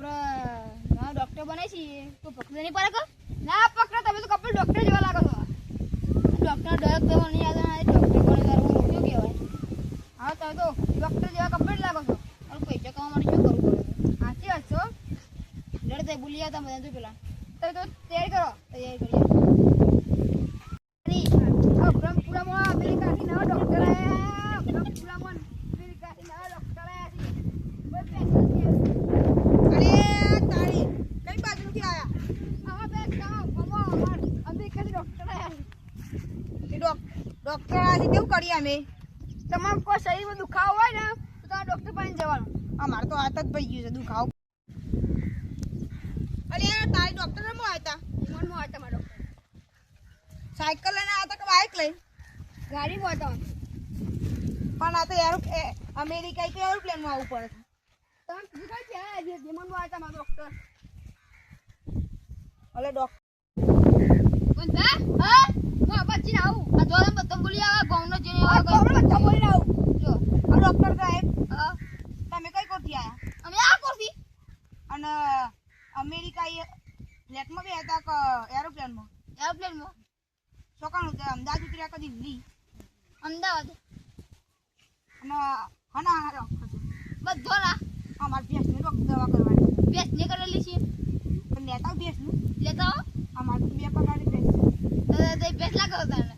આપણે ડોક્ટર બને છીએ તો પકડે નહીં પડે કે ના પકડે તમે તો કપલ ડોક્ટર જેવા લાગો છો ડોક્ટર ડર તો નહીં આવે ડોક્ટર કોને કરવું શું કહેવાય હા તમે તો ડોક્ટર જેવા કપલ લાગો છો અને પૈસા કમાવા માટે શું કરવું પડે સાચી વાત છો લડતા ભૂલી જતા બધા તો પેલા તમે તો તૈયારી કરીએ બ્રહ્મપુરામાં અમેરિકાથી નવા ડોક્ટર આવ્યા બ્રહ્મપુરામાં અમેરિકાથી નવા ડોક્ટર ડોક્ટર આજે કેવું કરીએ અમે તમારે કોઈ શરીરમાં દુખાવો હોય ને તો તમારે ડોક્ટર પાસે જવાનું અમારે તો હાથ જ પડી ગયું છે દુખાવો અરે તારી ડોક્ટર રમવા આવ્યા મનમાં હોય તમારા ડોક્ટર સાયકલ લઈને આવ્યા કે બાઇક લઈને ગાડીમાં હતા પણ આ તો અમેરિકા કે એરોપ્લેનમાં આવવું પડે તમે કીધું કઈ છે મનમાં હોય તમારા ડોક્ટર અલે ડોક્ટર કોણતા હા હું બચીને આવું આ જોડે બધો બોલી આવા ગામનો જેને બધા બોલીને આવું જો આ ડોક્ટર સાહેબ હા તમે કઈ કોથી આવ્યા અમે આ કોથી અને અમેરિકા ફ્લેટમાં બી હતા કે એરોપ્લેનમાં ચોકાણું અમદાવાદ ઉતર્યા કે દિલ્હી અમદાવાદ અને હના હારો બધો ના અમારે ભેંસને દવા કરવાની ભેંસ ને કરેલી છે પણ લેતા ભેંસનું લેતા આવો અમારે તો બે પગારની ભેંસ તો ભેંસ લાગે તને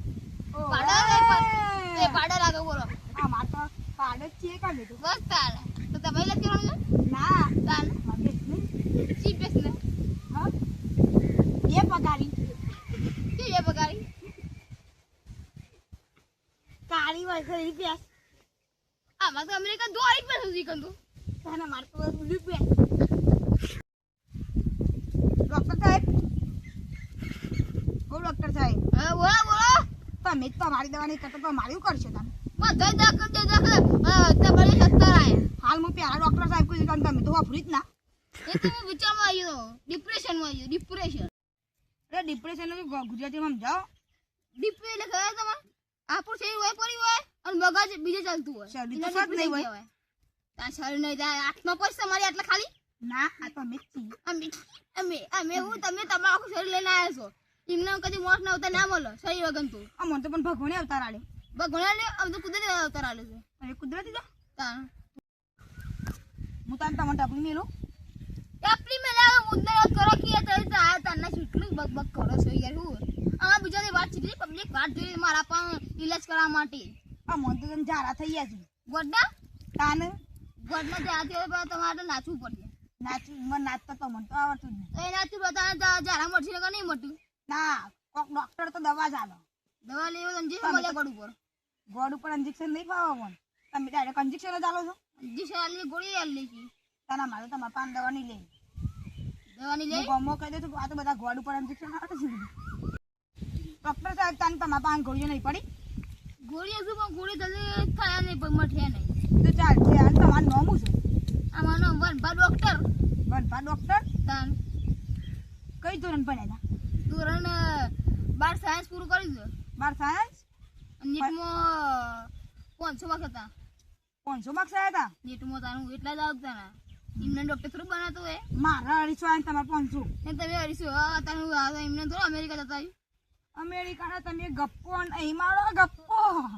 પાડા લાગે બોલો અમારે તો પાડ જ છે કાઢે તો બસ તારે તો તમે લખી રહ્યો ના તાર ભેંસને ચી ભેંસ ને હા બે પગારી કે એ બગાડી કાળી હોય ખરી ભેંસ આમાં તો અમેરિકા દોડી ભેંસ સુધી કંદુ તને મારે તો બધું ભેંસ ડોક્ટર સાહેબ ઓ ડોક્ટર સાહેબ હા બોલો બોલો તમે તો મારી દવા નહીં કરતા તો મારી કરશે તમે બધા દાખલ તમારી સત્તર આયા હાલ હું પેલા ડોક્ટર સાહેબ કોઈ કામ તમે તો વાપરી જ ના એ તો હું વિચારમાં આવ્યો ડિપ્રેશનમાં આવ્યો ડિપ્રેશન એટલે ડિપ્રેશન ગુજરાતીમાં સમજાવો ડિપ્રેશન એટલે ખબર તમારે આપણું શરીર હોય પડી હોય અને મગજ બીજે ચાલતું હોય શરીર તો સાથ નહીં હોય તાર શરીર નહીં જાય આત્મા પછી તમારી આટલા ખાલી ના આ તો અમે જ છીએ અમે હું તમે તમારું આખું શરીર લઈને આવ્યા છો એમને કદી મોત ના આવતા ના મળે શરીર વગર તો મને તો પણ ભગવાને અવતાર આલે ભગવાન આમ તો કુદરતી અવતાર આલે છે અરે કુદરતી તો તાર હું તાન તમને ટપલી મેલું આપણી મેલા મુદ્દા કરો કે આ તને કેટલું બકબક કરો છો યાર હું આ બીજાની વાત ચીધી પબ્લિક વાત જોઈ મારા પણ ઇલાજ કરવા માટે આ મન તો તને જારા થઈ ગયા છે ગોડા તાન ગોડના જાતી હોય પણ તમારે તો નાચવું પડે નાચું મને નાચતા તો મને તો આવડતું જ નહીં એ નાચું બતા જારા મળશે કે નહીં મળતું ના કોક ડોક્ટર તો દવા જ આલો દવા લેવો તો જે મળે ગોડ ઉપર ગોડ ઉપર ઇન્જેક્શન નહીં પાવા મને તમે ડાયરેક્ટ ઇન્જેક્શન જ આલો છો ઇન્જેક્શન આલી ગોળી આલી છે તાના મારે તમારે પાન દવા નહીં લે દવાની લે ગમો કહી દે તો આ તો બધા ગોડ ઉપર ઇન્જેક્શન આવે છે ડોક્ટર સાહેબ તાન તમારા પાન ગોળીઓ નહીં પડી ગોળી હજુ પણ ગોળી જલ્દી થયા નહીં પણ મઠે નહીં તો ચાલ છે અને તમારું નામ શું છે આમાંનો વનભા ડોક્ટર વનભા ડોક્ટર તાન કઈ ધોરણ ભણ્યા હતા ધોરણ 12 સાયન્સ પૂરું કરી દીધું 12 સાયન્સ નીટમાં 500 માર્ક્સ હતા 500 માર્ક્સ આવ્યા હતા નીટમાં તારું એટલા જ આવતા ના એમને ડોક્ટર થોડું બનાવતો હોય મારા 250 તમારે 500 ને તમે હરીશું તારું એમને થોડું અમેરિકા જતા અમેરિકાના તમે ગપ્પો અને મારો ગપ્પો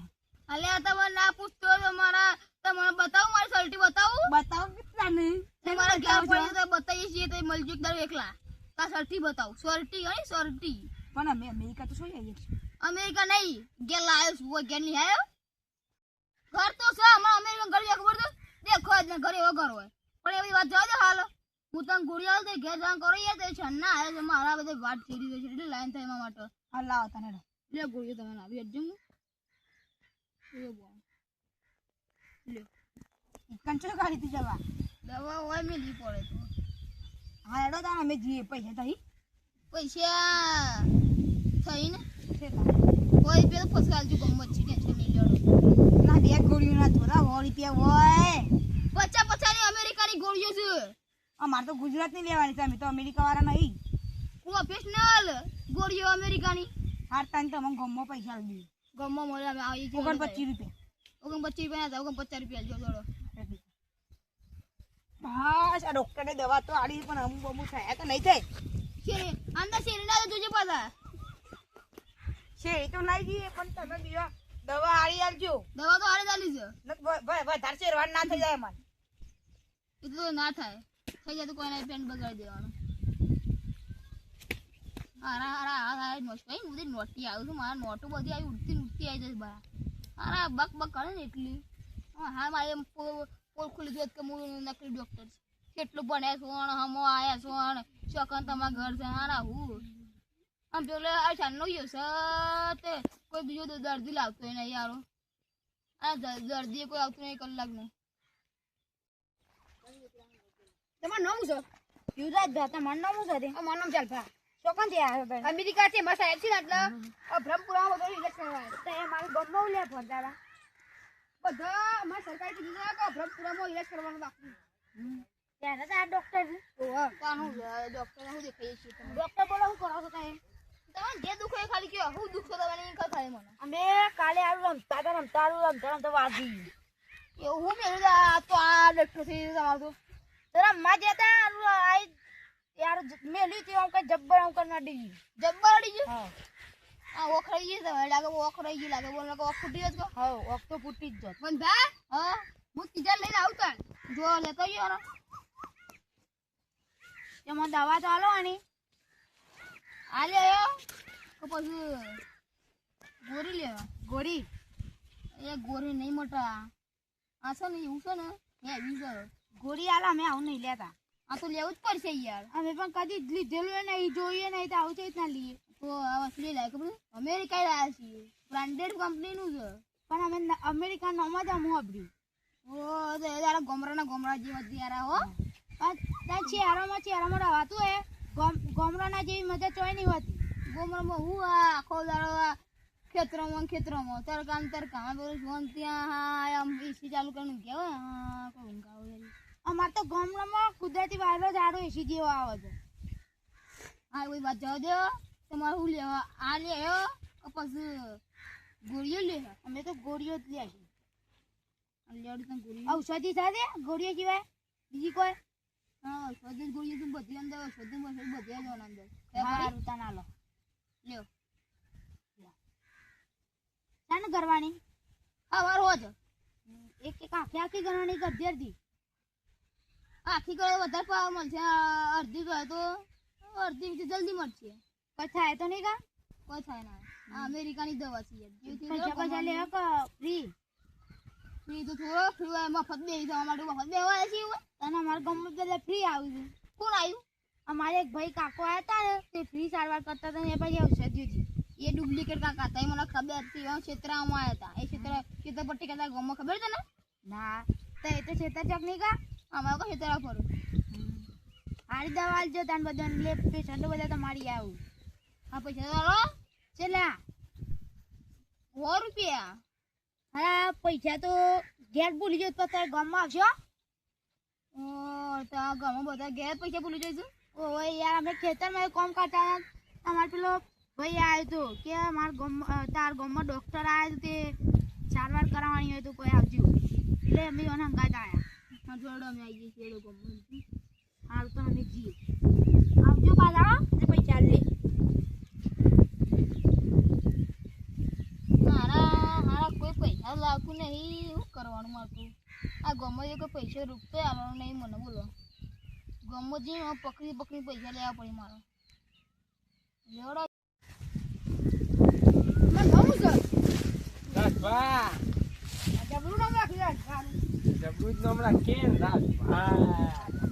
અલે તમે ના પૂછતો તમારા તમને બતાવું મારી સર્ટી બતાવું બતાવો કેટલા નહીં તમારા ઘેર પડી તો બતાવીએ છીએ તો મળજો એક દાડો એકલા તા સર્ટી બતાવું સર્ટી હે સર્ટી પણ અમે અમેરિકા તો શું આવીએ છીએ અમેરિકા નહીં ગેલા આવ્યો છું ઘેર નહીં આવ્યો ઘર તો છે અમારા અમેરિકન ઘર ખબર તો દેખો જ ને ઘરે એવો ઘર હોય પણ એવી વાત જવા દે હાલ હું તને ગોળી આવે તો ઘેર જાણ કરો યાર તે છન્ના આવે છે મારા બધે વાત ફેરી દે છે એટલે લાઈન થાય એમાં માટે હા લાવો તને લે ગોળીઓ તમે આવી હજુ લે કંચો ગાડીથી જવા દવા હોય મેં લી પડે તો હા એડો તાણ અમે જઈએ પૈસા થઈ પૈસા થઈ ને કેટલા કોઈ પેલો ફસકાલજો ગમત છે ટેન્શન નહીં લેડો ના બે ગોળીઓ ના થોડા 100 રૂપિયા હોય 50 ની અમેરિકાની ગોળીઓ છે અમારે તો ગુજરાતની લેવાની છે અમે તો અમેરિકા વાળા નહીં પ્રોફેશનલ ગોળીઓ અમેરિકાની હારતા તો અમને ગમમાં પૈસા આપી ગમમાં મળે અમે આવી દઈએ 29 રૂપિયા 29 રૂપિયા હતા 50 રૂપિયા જો જોડો હા આ ડોક્ટરે દવા તો આલી પણ અમુક અમુક થયા તો નહીં થાય શેરી અંદર શેરી ના જોજે પાછા છે એ તો નહીં જઈએ પણ તમે બીજા દવા આલી આલજો દવા તો હારે ચાલી છે વધારે શેરવાન ના થઈ જાય મને એ તો ના થાય થઈ જાય તો કોઈને પેન્ટ બગાડી દેવાનું હારા હારા હારા નોસ્ટ બધી નોટી આવ્યું છું મારા નોટો બધી આવી ઉડતી આવી જશે બહાર હારા બક બક કરે ને એટલી હા મારે એમ પોલ ખુલી જોત કે હું નકલી ડોક્ટર છે કેટલું ભણ્યા છો હમો આયા છો ચોકન તમારા ઘર છે હારા હું આમ પેલો આ છાનનો ગયો છે કોઈ બીજો દર્દી લાવતો નહીં યારો આ દર્દી કોઈ આવતું નહીં કલાકનું તમારું નામ શું યુવરાજ ભા તમારું નામ શું છે મારું નામ ચાલ ભા ચોકન છે અમેરિકા છે મારા સાહેબ છે ને એટલે બ્રહ્મપુરામાં બધો ઇલેક્શન આવે તો એ મારું ગમમાં લે ભરદાડા બધા અમારા સરકારી કીધું કે બ્રહ્મપુરામાં ઇલાજ કરવાનું બાકી ત્યાં તો આ ડોક્ટર કાનું ડોક્ટર હું દેખાઈએ છીએ ડોક્ટર બોલો શું કરો છો તમે જે દુખો એ ખાલી કયો હું દુખો તમારી ઈકા થાય મને અમે કાલે આવું રમતા વાગી એવું હું મેળું તો આ ડોક્ટર થઈ તમારું જરા માં જતા આઈ यार मेली थी हम का जब्बर हम करना डी जब्बर डी हां आ ओखरई जे लागे ओखरई जे लागे बोलने को फूटी जत को हां ओख तो फूटी जत बंदा हां मु किधर लेने आवता जो लेतो यो ना એમાં દવા તો આલો આની આલે આયો તો પછી ગોરી લેવા ગોરી એ ગોરી નહીં મોટા આ છે ને એવું છે ને એ બીજો ગોરી આલા મે આવું નહીં લેતા આ તો લેવું જ પડશે યાર અમે પણ કદી લીધેલું નહીં જોઈએ નહીં તો આવું છે જ ના લઈએ તો આ વસ્તુ લાય ખબર અમેરિકા લાયા છીએ બ્રાન્ડેડ કંપનીનું છે પણ અમે અમેરિકા નોમાં જ આમ વાપર્યું ઓ તો યાર ગોમરાના જેવા યાર હો તા ચહેરામાં રવાતું હે ગોમરાના જેવી મજા ચોય નહીં હોતી ગોમરામાં હું આખો દાડો ખેતરોમાં તરકામ બોલું જોન ત્યાં હા આમ એસી ચાલુ કરીને કેવાય હા કોઈ ઊંઘ આવે અમાર તો ગામડામાં કુદરતી વાયરો ઝાડો એસી જેવો આવે છે હા કોઈ વાત જવા દો તમારે શું લેવા આ લ્યો પછી ગોળીઓ લે અમે તો ગોળીઓ જ લે ઔષધિ સાથે ગોળીઓ સિવાય બીજી કોઈ હા ઔષધિ ગોળીઓ તો બધી અંદર ઔષધિ બધી જ અંદર સારું તા ના લો લ્યો શાને કરવાની હા રોજ એક આખી કરવાની ગધેરથી આખી કરે વધારે પાવા મળશે અડધી કરે તો અડધી જલ્દી મળશે કોઈ થાય તો નહીં કા કોઈ થાય ના આ અમેરિકાની દવા છે પૈસા લે ફ્રી તો થોડો ફ્રી મફત બે જવા માટે મફત બેવા છે અને અમારા ગામમાં પેલા ફ્રી આવ્યું છે કોણ આવ્યું અમારે એક ભાઈ કાકો આવ્યા હતા ને તે ફ્રી સારવાર કરતા હતા એ પછી ઔષધિ હતી એ ડુપ્લિકેટ કાકા હતા એ મને ખબર હતી ક્ષેત્રમાં આવ્યા હતા એ ક્ષેત્રપટ્ટી કરતા ગામમાં ખબર છે ને ના તો એ તો ક્ષેત્ર ચોક નહીં કા અમારે કઈ તરફ ફરું હારી દવા આલજો તાન બધા લે પેશન્ટો બધા તમારી આવું હા પૈસા તારો છેલ્લા 100 રૂપિયા હા પૈસા તો ઘેર ભૂલી જતો તારે ગામમાં આવશો ઓ તો ગામમાં બધા ઘેર પૈસા ભૂલી જઈશું ઓ યાર અમે ખેતરમાં કામ કરતા અમારે પેલો ભાઈ આવ્યો હતો કે મારા ગામમાં તાર ગામમાં ડૉક્ટર આવ્યો તે સારવાર કરાવવાની હોય તો કોઈ આવજો એટલે અમે એને હંગાત આવ્યા જોડો અમે આવી જઈએ લોકો હાલ તો અમે જઈએ આવજો પાછા ને પૈસા લે હારા કોઈ પૈસા લાવતું નહીં શું કરવાનું મારતું આ ગમે કોઈ પૈસા રૂપતો આવવાનું નહીં મને બોલો ગમે જે પકડી પૈસા લેવા પડે મારો લેવડો જબરું નામ રાખ્યું જબરું જ નામ રાખીએ ને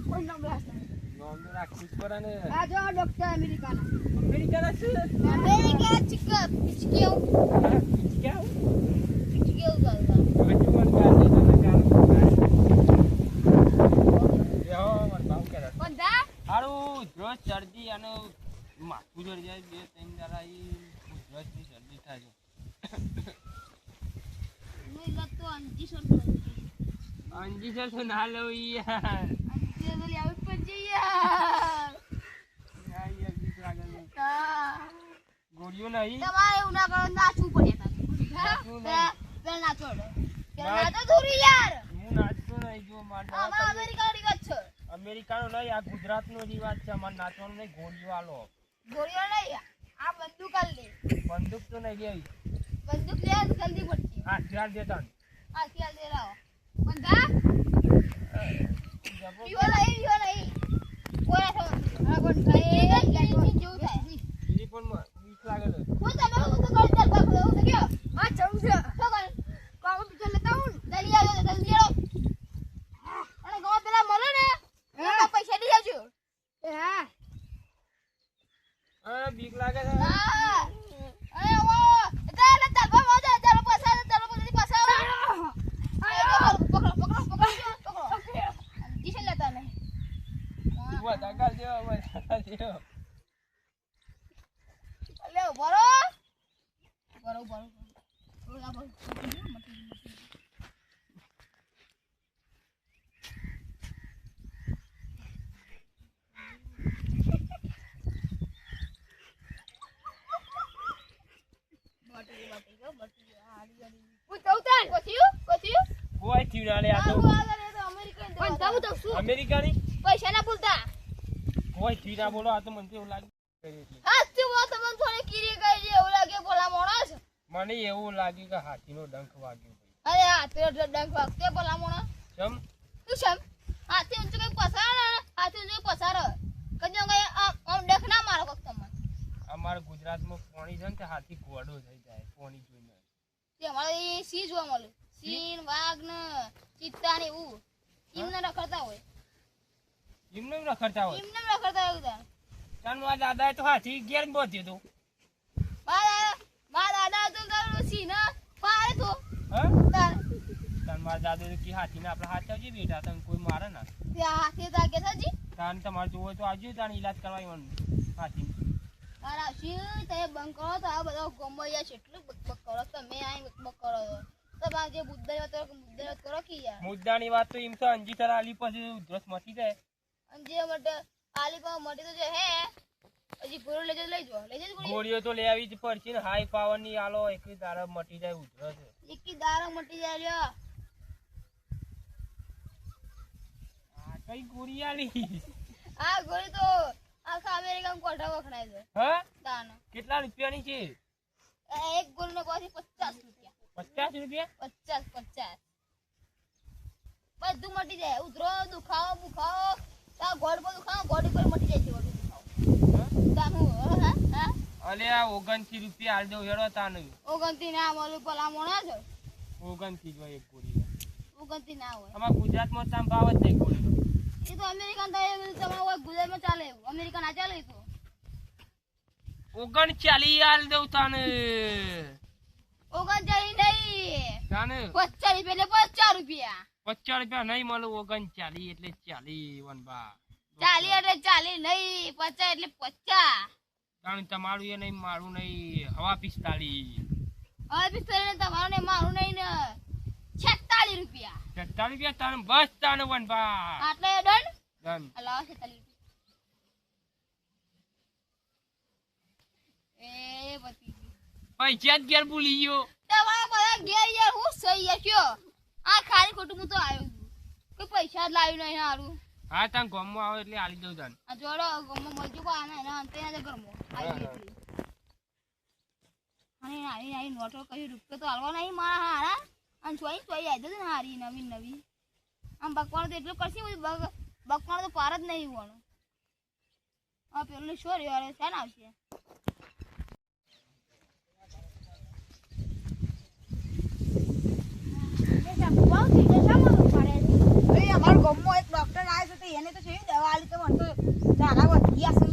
કોઈ નામ રાખે નામ તો રાખવું જ પડે ને આ જો ડોક્ટર અમેરિકાના છે અમેરિકા ચિકન પિચકેવ ચાલતા બધું ગાડી તને ગાડી યો મન બાઉ કરે બંધા હારું રોજ શરદી અને માથું જડી જાય બે ત્રણ દાડા રોજની શરદી થાય મેં લતો અંજી સર અંજી સર તો ના લો યાર અંજી તો લે આવી પણ યાર ગોળીઓ નહીં તમારે એવું ના કરો નાચવું પડે પેલા નાચો પેલા નાચો થોડી યાર હું નાચતો નહીં જો મારતા અમારા અમેરિકાની વાત છે અમેરિકાનો નહીં, આ ગુજરાતનો રિવાજ છે. અમારે નાચવાનું નહીં, ગોળીઓ આલો. ગોળીઓ નહીં, આ બંદૂક આલ દે. બંદૂક તો નહીં લેવી. બંદૂક લે જલ્દી પડતી. હા ચાલ દેતા ને. આ ચાલ દે લાવો. બંધા પીવો નહીં. કોરા થવા. આ બંધા એ જેવું થાય. બીજી પણ બીક લાગે છે. હું તો કરી ચાલ બાપુ હું તો ગયો. આ જવું છે. તો કર. કામ બીજો લેતા હું. જલ્દી આવો જલ્દી આવો. અને ગો પેલા મળે ને એના પૈસા દી આવજો. એ હા. હા બીક લાગે છે. હા. અરે ઓ ચાલ ચાલ ભાવ ચાલ ચાલ પાછા પકડો. દિશે લેતા નહીં. ઉભા ધક્કા દેવા, ઉભા ધક્કા દેવા. લે બરો. કોઈ થયું ના લે, આ તો અમેરિકાની પૈસા ના ભૂલતા. કોઈ થયું ના બોલો. આ તો મને તો એવું લાગે એવું લાગે ભલા માણસ. મને એવું લાગ્યું કે હાથીનો ડંખ વાગ્યો. અરે હા તે ડંક વાગતે ભલા માણસ. ચમ તું સમ હાથી ઊંચું કઈ પસાર ને હાથી ઊંચું પસાર કજો કઈ આમ ડંખ ના મારો વખત મને. અમારા ગુજરાતમાં પાણી છે ને તે હાથી ઘોડો થઈ જાય પાણી જોઈને. તે અમારે એ સિંહ જોવા મળે. સિંહ વાઘ ને ચિત્તા ને એવું એમને રખડતા હોય. એમને રખડતા હોય. એમને રખડતા હોય તાર. ચાલ મારા દાદાએ તો હાથી ઘેર બોધ્યું હતું. મારા દાદા તો તારું સિંહ ને પાડે તો હા તાર ચાલ મારા દાદા તો કે હાથીને આપણે હાથ આવજે બેઠા તને કોઈ મારે ના. ત્યાં હાથી તાકે સાજી તાન તમારે જોવો તો આવજો, તાને ઈલાજ કરવા આવવાનું હાથી. તારા સિંહ તે બંધ કરો તો આ બધા ગોમૈયા છે એટલું બક કરો તમે આ બક કરો તમારે જે મુદ્દાની વાત કરો કે યાર. મુદ્દાની વાત તો એમ તો અંજી તારા આલી પછી ઉધરસ મચી જાય. અને જે માટે આલી પર મટી તો જે હે હજી પૂરો લઈ જજો ગોળીઓ તો લઈ આવી જ પડશે ને. હાઈ પાવર ની આલો એક તારા મટી જાય ઉધરસ. એકી દારો મટી જાય લ્યો. આ કઈ ગોળી આલી? આ ગોળી તો આખા અમેરિકામાં કોઠા વખણાય છે. હા દાનો કેટલા રૂપિયાની છે? એક ગોળીનો પાછી 50 રૂપિયા. 50 રૂપિયા? 50 બધું મટી જાય. ઉધરો દુખાવો બુખાવો તા ગોળ પર દુખાવો ગોળી પર મટી જાય છે બધું દુખાવો. તાનું હા અલે આ 29 રૂપિયા આલ દો હેડો તાનું. ઓગંતી ના મળું ભલા મોણા છે. 29 જ હોય એક ગોળી. ઓગંતી ના હોય. અમારા ગુજરાતમાં તામ ભાવ જ નહીં ગોળીનો. એ તો અમેરિકન થાય તમારે ગુજરાતમાં ચાલે એવું. અમેરિકા ના ચાલે તો 39 આલ દઉં તાને. 39 નહીં તાને 50 રૂપિયા એટલે 50 રૂપિયા. 50 રૂપિયા નહીં મળે. 39 એટલે 40 વનબા. 40 એટલે 40 નહીં 50 એટલે 50. તાણ તમારું એ નહીં મારું નહીં. હવા 45. હવે પિસ્તોલ તમારું ને મારું નહીં ને 46 રૂપિયા. 46 રૂપિયા તાણ બસ તાણ વનબા. આટલે ડન ડન. લાવો 46 એ પતિ પૈસા જ ઘેર ભૂલી ગયો. તમારા બધા ઘેર યાર હું સહી કયો આ ખાલી ખોટું હું તો આવ્યો છું. કોઈ પૈસા જ લાવ્યું નહીં હારું. હા તાણ ગામમાં આવે એટલે આલી દઉં તાન. આ જોડો ગમો મજુ કો આને એના અંતે ના ઘરમો આવી એટલે અને નાની નોટો કઈ રૂપિયો તો હાલવા નહીં મારા હારા અને ચોઈ આવી જશે ને હારી નવી આમ બકવાણ તો એટલું કરશે બકવાણ તો પાર જ નહીં હોવાનું. આ પેલું શું રહ્યો છે ને આવશે અમારો ગામમાં એક ડોક્ટર આવે છે તો એને તો કેવી દવા આલી તો મને તો ઝાડા વધી ગયા છે.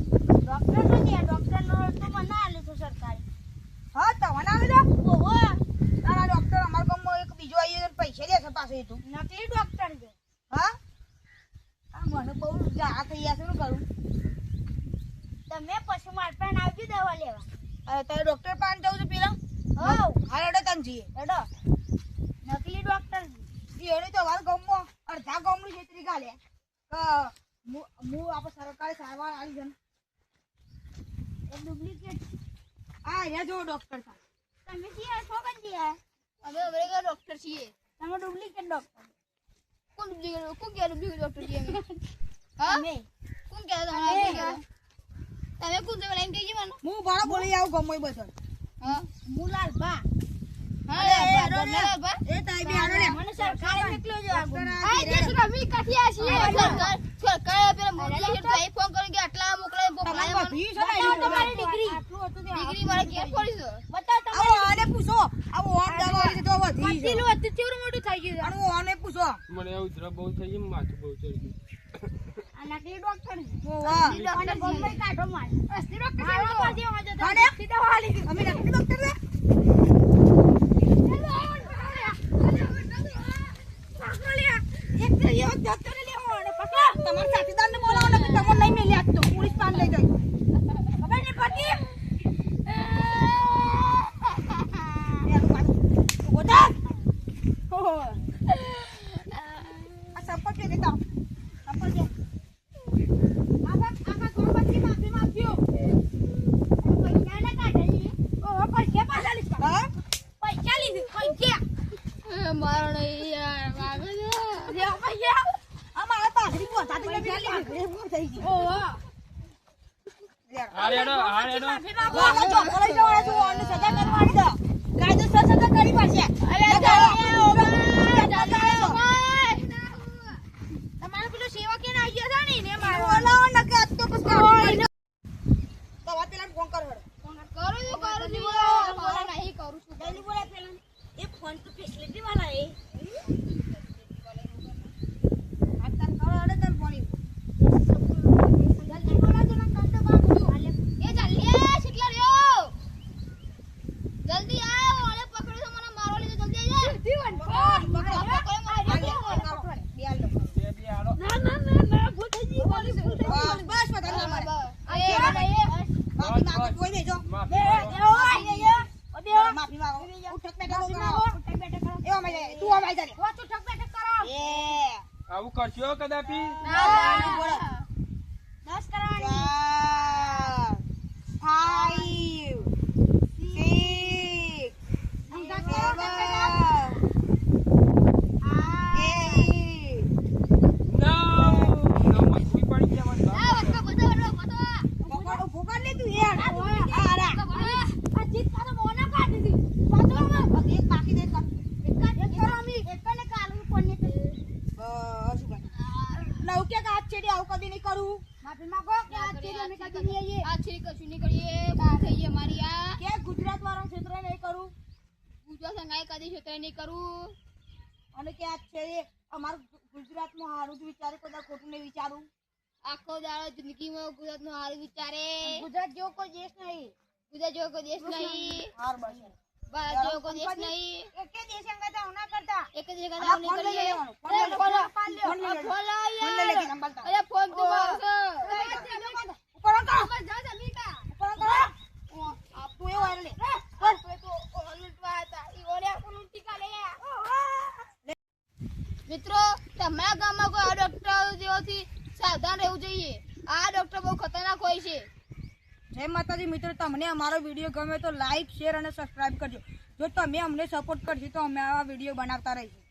ડોક્ટર તો નહીં, ડોક્ટરનો તો મને આલ્યું છે સરકારી. હા તમને આલ્યું છે? ઓહો તારા ડોક્ટર અમારા ગામમાં એક બીજો આવ્યો છે પૈસા લે છે પાછો એ તો નકલી ડોક્ટર છે. હા આ મને બહુ ઝાડા થઈ ગયા છે શું કરું? તમે પછી માર પાસે આવજો દવા લેવા. અરે તારે ડોક્ટર પાસે જવું છે પેલા? હા હાલ હેડો તને જઈએ હેડો. નકલી ડોક્ટર એને તો અમારા ગામમાં અડધા ગામની છેતરી ગાલે હું આપણે સરકારી સારવાર આવી છે ને ડુપ્લિકેટ. આ અહીંયા જો ડોક્ટર સાહેબ તમે છીએ છો કે છીએ? અમે અમેરિકા ડોક્ટર છીએ. તમે ડુપ્લિકેટ ડોક્ટર. કોણ ડુપ્લિકેટ ડોક્ટર છીએ અમે? હા અમે. કોણ કહેતો તમને કોણ કહેતો? તમે કોણ છો મને એમ કહેજો મને હું ભાડો બોલી આવું ગમોય બધો હા હું લાલબા હા અરે, લે, હેડો બા, લે. બા. એ તાઈ બી હારો લે મને સરકારે મોકલ્યો છે આ ગુનો. આ જે છે ને અમે કાઠિયા છીએ. સરકારે પેલા મોદી છે તો એ ફોન કરી કે આટલા મોકલે તમારે મને બધી છે ને તમારી ડિગ્રી. આટલું હતું તે ડિગ્રી મારે કેમ પડી છે? બતાવ આવો આને પૂછો આવો ઓન દવાઈ છે તો વધી છે હતું ચેવડું મોટું થઈ ગયું અને હું ઓને પૂછો મને એવું ઉધરા બહુ થઈ ગયું માથું બહુ ચડી ગયું આ નકલી ડોક્ટર ઓ વાહ ડોક્ટર બોમ્બે કાઢો માર અસલી ડોક્ટર છે કાઢો. પાછી વાજે તો કાઢે. સીધા વાલી અમે નકલી ડોક્ટર ને તમારા સાથીદારને બોલાવો ને તમને નહીં મેલી આજ તો પોલીસ પાન લઈ જાય ખબર નહીં પડતી ગોડા આ સંપર્ક દે દેતા સંપર્ક દે આખા ગોળબાથી માફી માંગ્યો પૈસા ના કાઢી ઓ પૈસા પાછા લીધા હા પૈસા લીધું પૈસા મારો નહીં યાર માગે છે લે પૈસા અમારા પાઘડી પોતાતી નથી પાઘડી પૂર થઈ ગઈ ઓ આ રેડો બોલો જો બોલો જો આ જો આને સજા કરવાની છે કાયદેસર સજા કરી પાછે અરે તમારે પેલો સેવા કેને આવી ગયા છે ને મારો બોલાવો ન કે તો પછી તો વાત પેલા ફોન કર હડો કરું છું બોલો નહીં કરું છું જલ્દી બોલા પેલા એ ફોન તો ફેસિલિટી વાળા એ આતા કરો હડો તમ ફોન જલ્દી બોલા જો ના કાંટો બાબુ એ જલ્દી શીટલા રહ્યો જલ્દી આવો અને પકડો તો મને મારવા લીધો જલ્દી આવજો જલ્દી વન ના ભૂલ થઈ ગઈ પોલીસ ભૂલ થઈ ગઈ બસ બધા મારે એ માફી માંગો જોઈ દેજો માફી માંગો ઉઠક બેઠક કરો એવો મે તું અમાઈ જા ઓ ઉઠક બેઠક કરો એ આવું કરશો કદાપી બોલો 10 કરવાની 5 માંગો કે આ ચીજ અમે કદી નહીં આવીએ આ છે કશું નહીં કરીએ બહાર થઈ ગઈ મારી આ કે ગુજરાત વાળા ક્ષેત્ર નહીં કરું પૂજા સંગાય કદી છે તો નહીં કરું અને કે આ છે અમારું ગુજરાતમાં હારું જ વિચારે કદાચ ખોટું નહીં વિચારું આખો દાડો જિંદગીમાં ગુજરાતનું હારું વિચારે ગુજરાત જેવો કોઈ દેશ નહીં ગુજરાત જેવો કોઈ દેશ નહીં હાર બસ ભારત જેવો કોઈ દેશ નહીં એકે દેશ અંગત ના કરતા એક જ જગ્યા આ દાવ ફોન નહીં લઈ કરીએ લેવાનો, ફોન અરે લઈ ફોન લેવાનો. ફોન લા ફોન લઈ લે કે યાર નંબર તા. અરે ફોન તો મારો છે ઉપર અંકો અમાર જા જમીકા ઉપર અંકો તું એવો આરે લે આપણે તો ઓલટવા હતા ઈ ઓલે આપણું ટીકા લે મિત્રો તમારા ગામમાં કોઈ આ ડોક્ટર જેવાથી સાવધાન રહેવું જોઈએ આ ડોક્ટર બહુ ખતરનાક હોય છે જય માતાજી મિત્રો તમને અમારો વિડીયો ગમે તો લાઈક શેર અને સબસ્ક્રાઇબ કરજો જો તમે અમને સપોર્ટ કરશો તો અમે આવા વિડીયો બનાવતા રહીશું